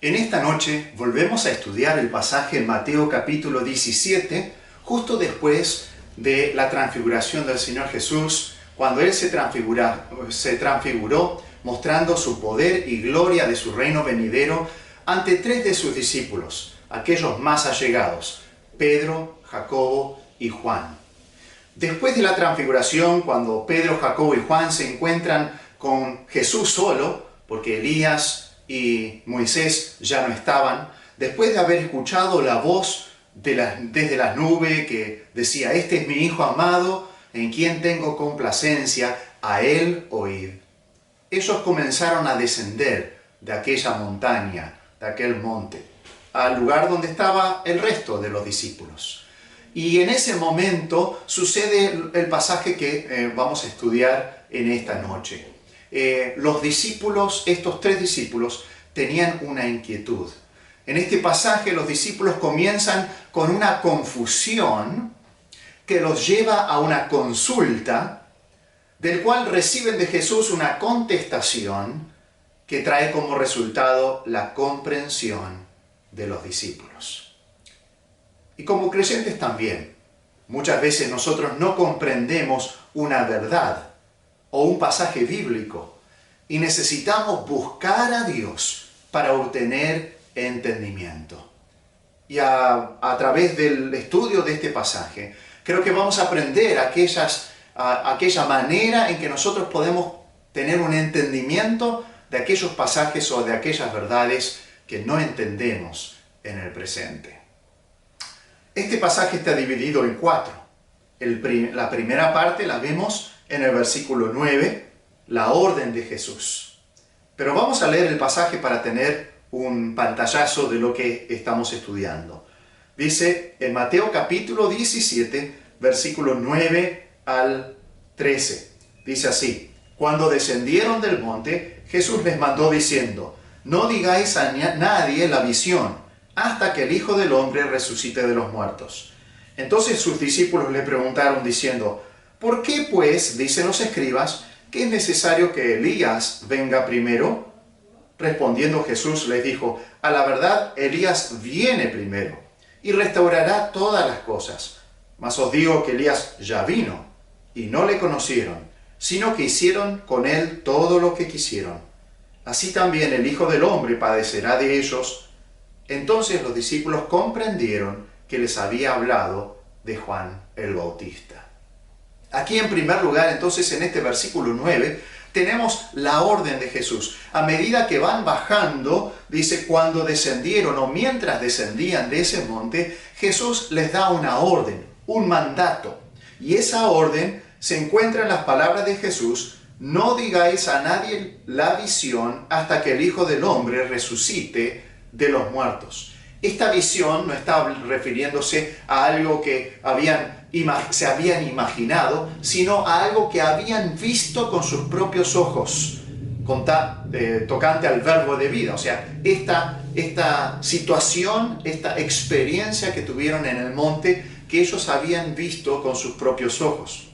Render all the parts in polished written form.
En esta noche volvemos a estudiar el pasaje en Mateo capítulo 17, justo después de la transfiguración del Señor Jesús, cuando Él se transfiguró, mostrando su poder y gloria de su reino venidero ante tres de sus discípulos, aquellos más allegados, Pedro, Jacobo y Juan. Después de la transfiguración, cuando Pedro, Jacobo y Juan se encuentran con Jesús solo, porque Elías y Moisés ya no estaban, después de haber escuchado la voz desde la nube que decía: "Este es mi Hijo amado, en quien tengo complacencia, a Él oíd". Ellos comenzaron a descender de aquella montaña, de aquel monte, al lugar donde estaba el resto de los discípulos. Y en ese momento sucede el pasaje que vamos a estudiar en esta noche. Los discípulos, estos tres discípulos, tenían una inquietud. En este pasaje los discípulos comienzan con una confusión que los lleva a una consulta, del cual reciben de Jesús una contestación que trae como resultado la comprensión de los discípulos. Y como creyentes también, muchas veces nosotros no comprendemos una verdad o un pasaje bíblico y necesitamos buscar a Dios para obtener entendimiento. Y a través del estudio de este pasaje, creo que vamos a aprender aquella manera en que nosotros podemos tener un entendimiento de aquellos pasajes o de aquellas verdades que no entendemos en el presente. Este pasaje está dividido en cuatro. La primera parte la vemos en el versículo 9, la orden de Jesús. Pero vamos a leer el pasaje para tener un pantallazo de lo que estamos estudiando. Dice en Mateo capítulo 17, versículo 9 al 13. Dice así: Cuando descendieron del monte, Jesús les mandó diciendo: No digáis a nadie la visión, hasta que el Hijo del Hombre resucite de los muertos. Entonces sus discípulos le preguntaron diciendo: ¿Por qué pues, dicen los escribas, que es necesario que Elías venga primero? Respondiendo Jesús les dijo: A la verdad, Elías viene primero y restaurará todas las cosas. Mas os digo que Elías ya vino y no le conocieron, sino que hicieron con él todo lo que quisieron. Así también el Hijo del Hombre padecerá de ellos. Entonces los discípulos comprendieron que les había hablado de Juan el Bautista. Aquí en primer lugar, entonces, en este versículo 9, tenemos la orden de Jesús. A medida que van bajando, dice, cuando descendieron o mientras descendían de ese monte, Jesús les da una orden, un mandato. Y esa orden se encuentra en las palabras de Jesús: no digáis a nadie la visión hasta que el Hijo del Hombre resucite de los muertos. Esta visión no está refiriéndose a algo que se habían imaginado, sino a algo que habían visto con sus propios ojos, tocante al verbo de vida. O sea, esta situación, esta experiencia que tuvieron en el monte, que ellos habían visto con sus propios ojos.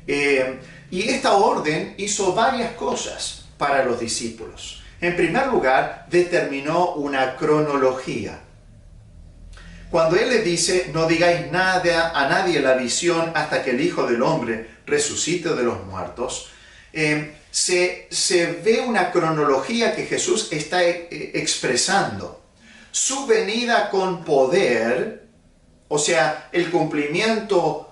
Y esta orden hizo varias cosas para los discípulos. En primer lugar, determinó una cronología. Cuando Él le dice: no digáis nada a nadie la visión hasta que el Hijo del Hombre resucite de los muertos, se ve una cronología que Jesús está expresando. Su venida con poder, o sea, el cumplimiento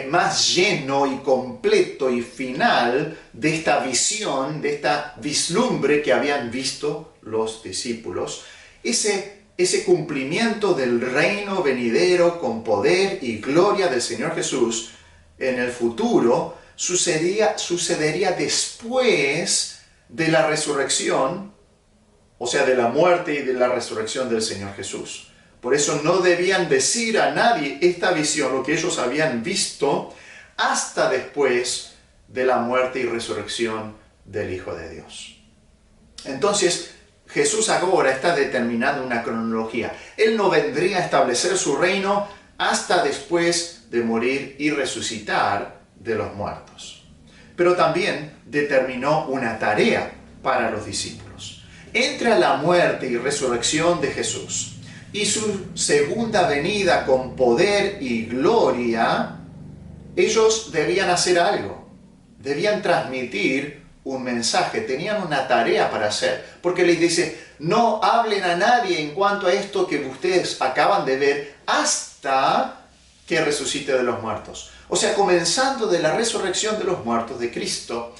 más lleno y completo y final de esta visión, de esta vislumbre que habían visto los discípulos, ese cumplimiento del reino venidero con poder y gloria del Señor Jesús en el futuro, sucedería después de la resurrección, o sea, de la muerte y de la resurrección del Señor Jesús. Por eso no debían decir a nadie esta visión, lo que ellos habían visto, hasta después de la muerte y resurrección del Hijo de Dios. Entonces, Jesús ahora está determinando una cronología. Él no vendría a establecer su reino hasta después de morir y resucitar de los muertos. Pero también determinó una tarea para los discípulos. Entre la muerte y resurrección de Jesús y su segunda venida con poder y gloria, ellos debían hacer algo, debían transmitir un mensaje, tenían una tarea para hacer, porque les dice, no hablen a nadie en cuanto a esto que ustedes acaban de ver hasta que resucite de los muertos. O sea, comenzando de la resurrección de los muertos de Cristo,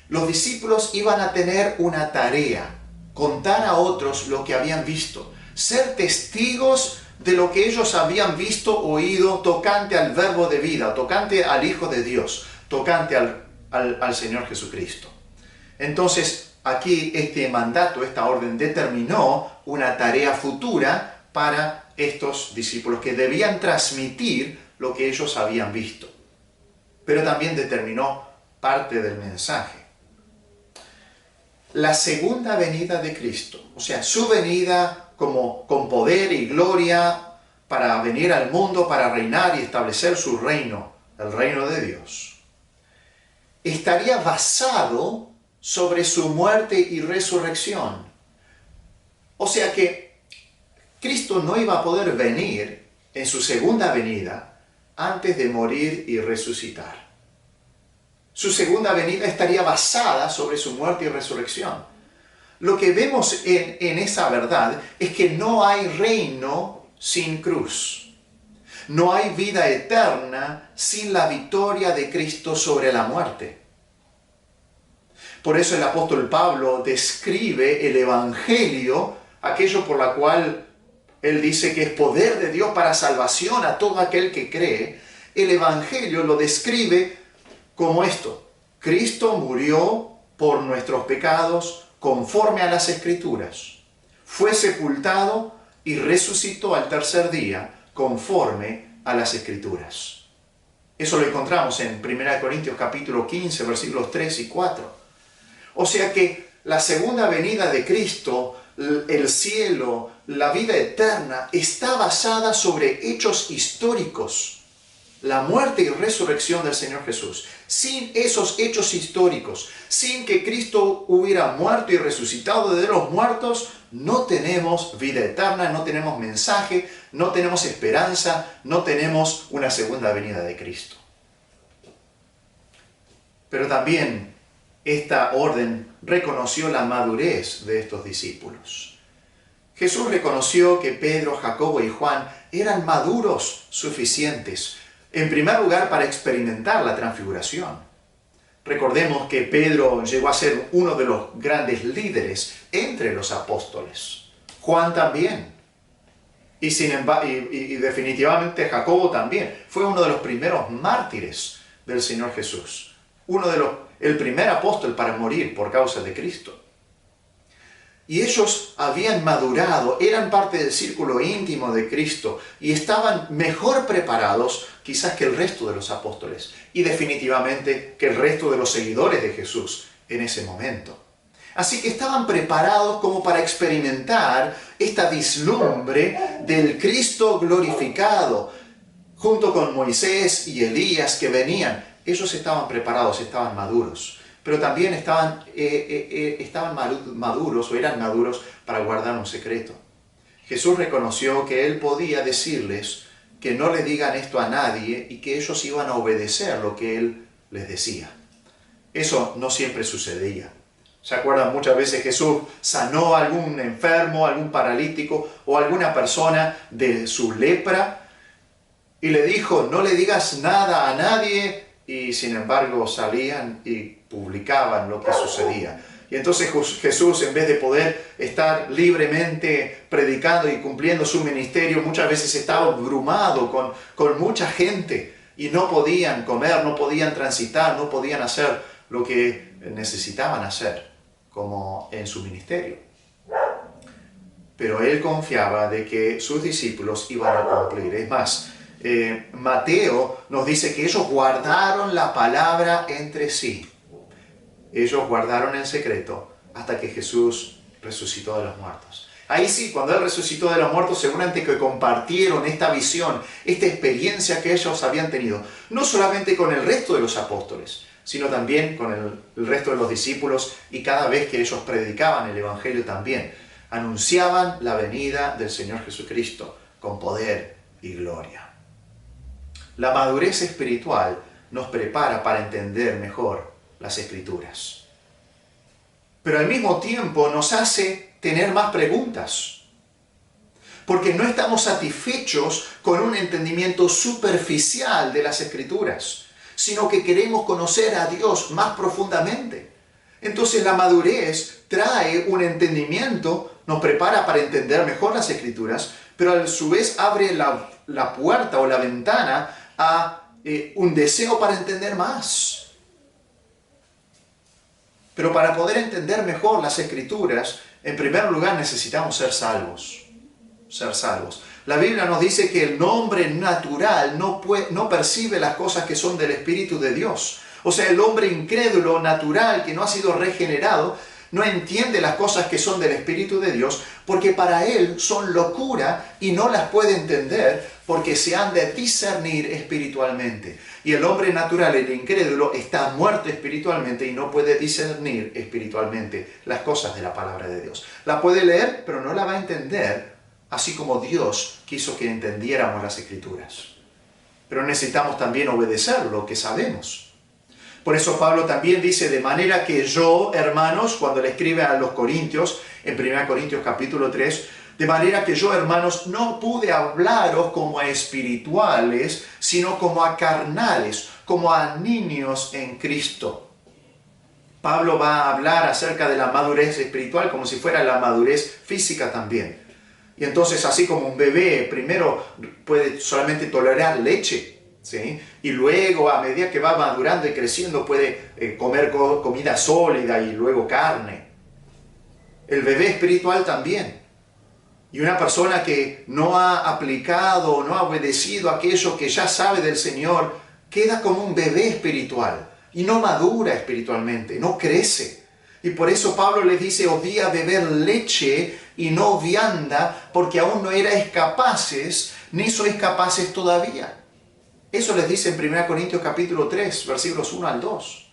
los discípulos iban a tener una tarea, contar a otros lo que habían visto, ser testigos de lo que ellos habían visto, oído, tocante al verbo de vida, tocante al Hijo de Dios, tocante al Señor Jesucristo. Entonces, aquí este mandato, esta orden determinó una tarea futura para estos discípulos que debían transmitir lo que ellos habían visto. Pero también determinó parte del mensaje. La segunda venida de Cristo, o sea, su venida con poder y gloria para venir al mundo, para reinar y establecer su reino, el reino de Dios, estaría basado sobre su muerte y resurrección. O sea que Cristo no iba a poder venir en su segunda venida antes de morir y resucitar. Su segunda venida estaría basada sobre su muerte y resurrección. Lo que vemos en esa verdad es que no hay reino sin cruz. No hay vida eterna sin la victoria de Cristo sobre la muerte. Por eso el apóstol Pablo describe el Evangelio, aquello por la cual él dice que es poder de Dios para salvación a todo aquel que cree. El Evangelio lo describe como esto: Cristo murió por nuestros pecados conforme a las Escrituras, fue sepultado y resucitó al tercer día conforme a las Escrituras. Eso lo encontramos en 1 Corintios capítulo 15, versículos 3 y 4. O sea que la segunda venida de Cristo, el cielo, la vida eterna, está basada sobre hechos históricos. La muerte y resurrección del Señor Jesús. Sin esos hechos históricos, sin que Cristo hubiera muerto y resucitado de los muertos, no tenemos vida eterna, no tenemos mensaje, no tenemos esperanza, no tenemos una segunda venida de Cristo. Pero también esta orden reconoció la madurez de estos discípulos. Jesús reconoció que Pedro, Jacobo y Juan eran maduros suficientes, en primer lugar, para experimentar la transfiguración. Recordemos que Pedro llegó a ser uno de los grandes líderes entre los apóstoles. Juan también. Y definitivamente Jacobo también. Fue uno de los primeros mártires del Señor Jesús. El primer apóstol para morir por causa de Cristo. Y ellos habían madurado, eran parte del círculo íntimo de Cristo y estaban mejor preparados quizás que el resto de los apóstoles y definitivamente que el resto de los seguidores de Jesús en ese momento. Así que estaban preparados como para experimentar esta vislumbre del Cristo glorificado, junto con Moisés y Elías que venían. Ellos estaban preparados, estaban maduros. Pero también estaban maduros o eran maduros para guardar un secreto. Jesús reconoció que Él podía decirles que no le digan esto a nadie y que ellos iban a obedecer lo que Él les decía. Eso no siempre sucedía. ¿Se acuerdan? Muchas veces Jesús sanó a algún enfermo, algún paralítico o alguna persona de su lepra y le dijo, no le digas nada a nadie, y sin embargo salían y publicaban lo que sucedía. Y entonces Jesús, en vez de poder estar libremente predicando y cumpliendo su ministerio, muchas veces estaba abrumado con mucha gente y no podían comer, no podían transitar, no podían hacer lo que necesitaban hacer, como en su ministerio. Pero Él confiaba de que sus discípulos iban a cumplir. Es más, Mateo nos dice que ellos guardaron la palabra entre sí. Ellos guardaron el secreto hasta que Jesús resucitó de los muertos. Ahí sí, cuando Él resucitó de los muertos, seguramente que compartieron esta visión, esta experiencia que ellos habían tenido, no solamente con el resto de los apóstoles, sino también con el resto de los discípulos, y cada vez que ellos predicaban el Evangelio también, anunciaban la venida del Señor Jesucristo con poder y gloria. La madurez espiritual nos prepara para entender mejor las Escrituras. Pero al mismo tiempo nos hace tener más preguntas, porque no estamos satisfechos con un entendimiento superficial de las Escrituras, sino que queremos conocer a Dios más profundamente. Entonces la madurez trae un entendimiento, nos prepara para entender mejor las Escrituras, pero a su vez abre la puerta o la ventana a un deseo para entender más. Pero para poder entender mejor las Escrituras, en primer lugar necesitamos ser salvos. Ser salvos. La Biblia nos dice que el hombre natural no percibe las cosas que son del Espíritu de Dios. O sea, el hombre incrédulo, natural, que no ha sido regenerado, no entiende las cosas que son del Espíritu de Dios, porque para él son locura y no las puede entender porque se han de discernir espiritualmente. Y el hombre natural, el incrédulo, está muerto espiritualmente y no puede discernir espiritualmente las cosas de la palabra de Dios. La puede leer, pero no la va a entender, así como Dios quiso que entendiéramos las Escrituras. Pero necesitamos también obedecer lo que sabemos. Por eso Pablo también dice, de manera que yo, hermanos, cuando le escribe a los Corintios, en 1 Corintios capítulo 3, de manera que yo, hermanos, no pude hablaros como a espirituales, sino como a carnales, como a niños en Cristo. Pablo va a hablar acerca de la madurez espiritual como si fuera la madurez física también. Y entonces, así como un bebé primero puede solamente tolerar leche, ¿sí? Y luego, a medida que va madurando y creciendo, puede comer comida sólida y luego carne. El bebé espiritual también. Y una persona que no ha aplicado, no ha obedecido aquello que ya sabe del Señor, queda como un bebé espiritual y no madura espiritualmente, no crece. Y por eso Pablo les dice, os di a beber leche y no vianda, porque aún no erais capaces, ni sois capaces todavía. Eso les dice en 1 Corintios capítulo 3, versículos 1 al 2.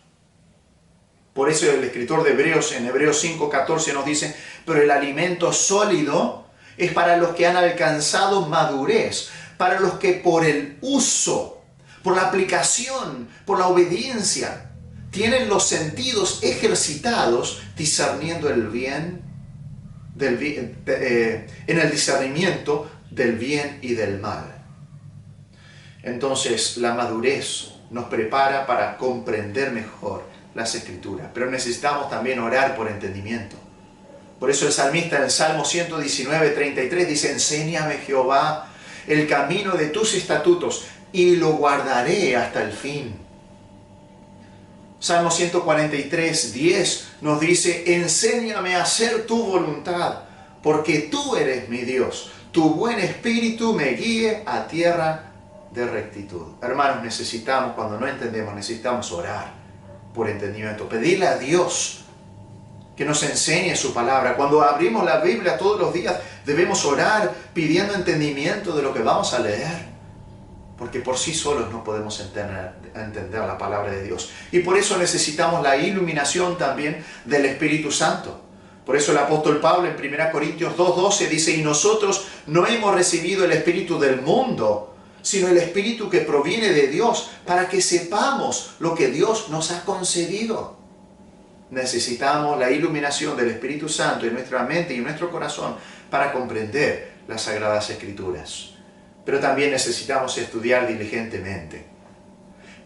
Por eso el escritor de Hebreos, en Hebreos 5:14 nos dice, pero el alimento sólido es para los que han alcanzado madurez, para los que por el uso, por la aplicación, por la obediencia, tienen los sentidos ejercitados discerniendo el bien, en el discernimiento del bien y del mal. Entonces la madurez nos prepara para comprender mejor las Escrituras, pero necesitamos también orar por entendimiento. Por eso el salmista en el Salmo 119:33 dice, enséñame Jehová el camino de tus estatutos y lo guardaré hasta el fin. Salmo 143:10 nos dice, enséñame a hacer tu voluntad, porque tú eres mi Dios. Tu buen espíritu me guíe a tierra de rectitud. Hermanos, necesitamos, cuando no entendemos, necesitamos orar por entendimiento. Pedirle a Dios que nos enseñe su palabra. Cuando abrimos la Biblia todos los días, debemos orar pidiendo entendimiento de lo que vamos a leer. Porque por sí solos no podemos entender la palabra de Dios. Y por eso necesitamos la iluminación también del Espíritu Santo. Por eso el apóstol Pablo en 1 Corintios 2:12 dice, y nosotros no hemos recibido el espíritu del mundo, sino el Espíritu que proviene de Dios, para que sepamos lo que Dios nos ha concedido. Necesitamos la iluminación del Espíritu Santo en nuestra mente y en nuestro corazón para comprender las Sagradas Escrituras. Pero también necesitamos estudiar diligentemente.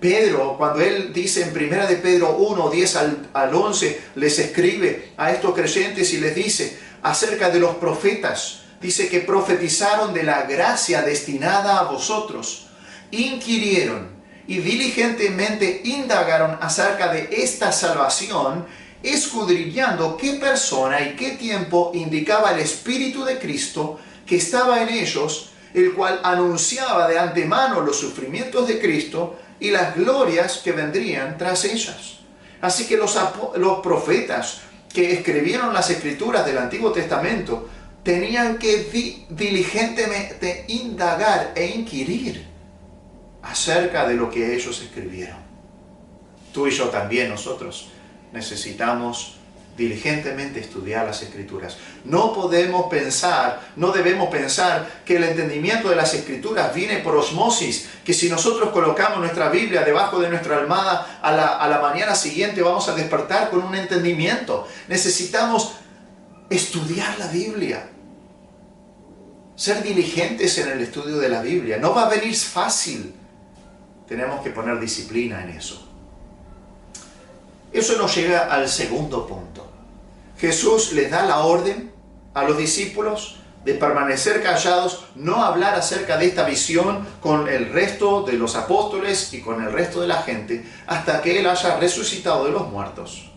Pedro, cuando él dice en 1 de Pedro 1, 10 al 11, les escribe a estos creyentes y les dice acerca de los profetas, dice que profetizaron de la gracia destinada a vosotros, inquirieron y diligentemente indagaron acerca de esta salvación, escudriñando qué persona y qué tiempo indicaba el Espíritu de Cristo que estaba en ellos, el cual anunciaba de antemano los sufrimientos de Cristo y las glorias que vendrían tras ellas. Así que los profetas que escribieron las Escrituras del Antiguo Testamento tenían que diligentemente indagar e inquirir acerca de lo que ellos escribieron. Tú y yo también, nosotros, necesitamos diligentemente estudiar las Escrituras. No podemos pensar, no debemos pensar que el entendimiento de las Escrituras viene por osmosis, que si nosotros colocamos nuestra Biblia debajo de nuestra almohada a la mañana siguiente vamos a despertar con un entendimiento. Necesitamos estudiar la Biblia, ser diligentes en el estudio de la Biblia. No va a venir fácil. Tenemos que poner disciplina en eso. Eso nos llega al segundo punto. Jesús les da la orden a los discípulos de permanecer callados, no hablar acerca de esta visión con el resto de los apóstoles y con el resto de la gente, hasta que Él haya resucitado de los muertos.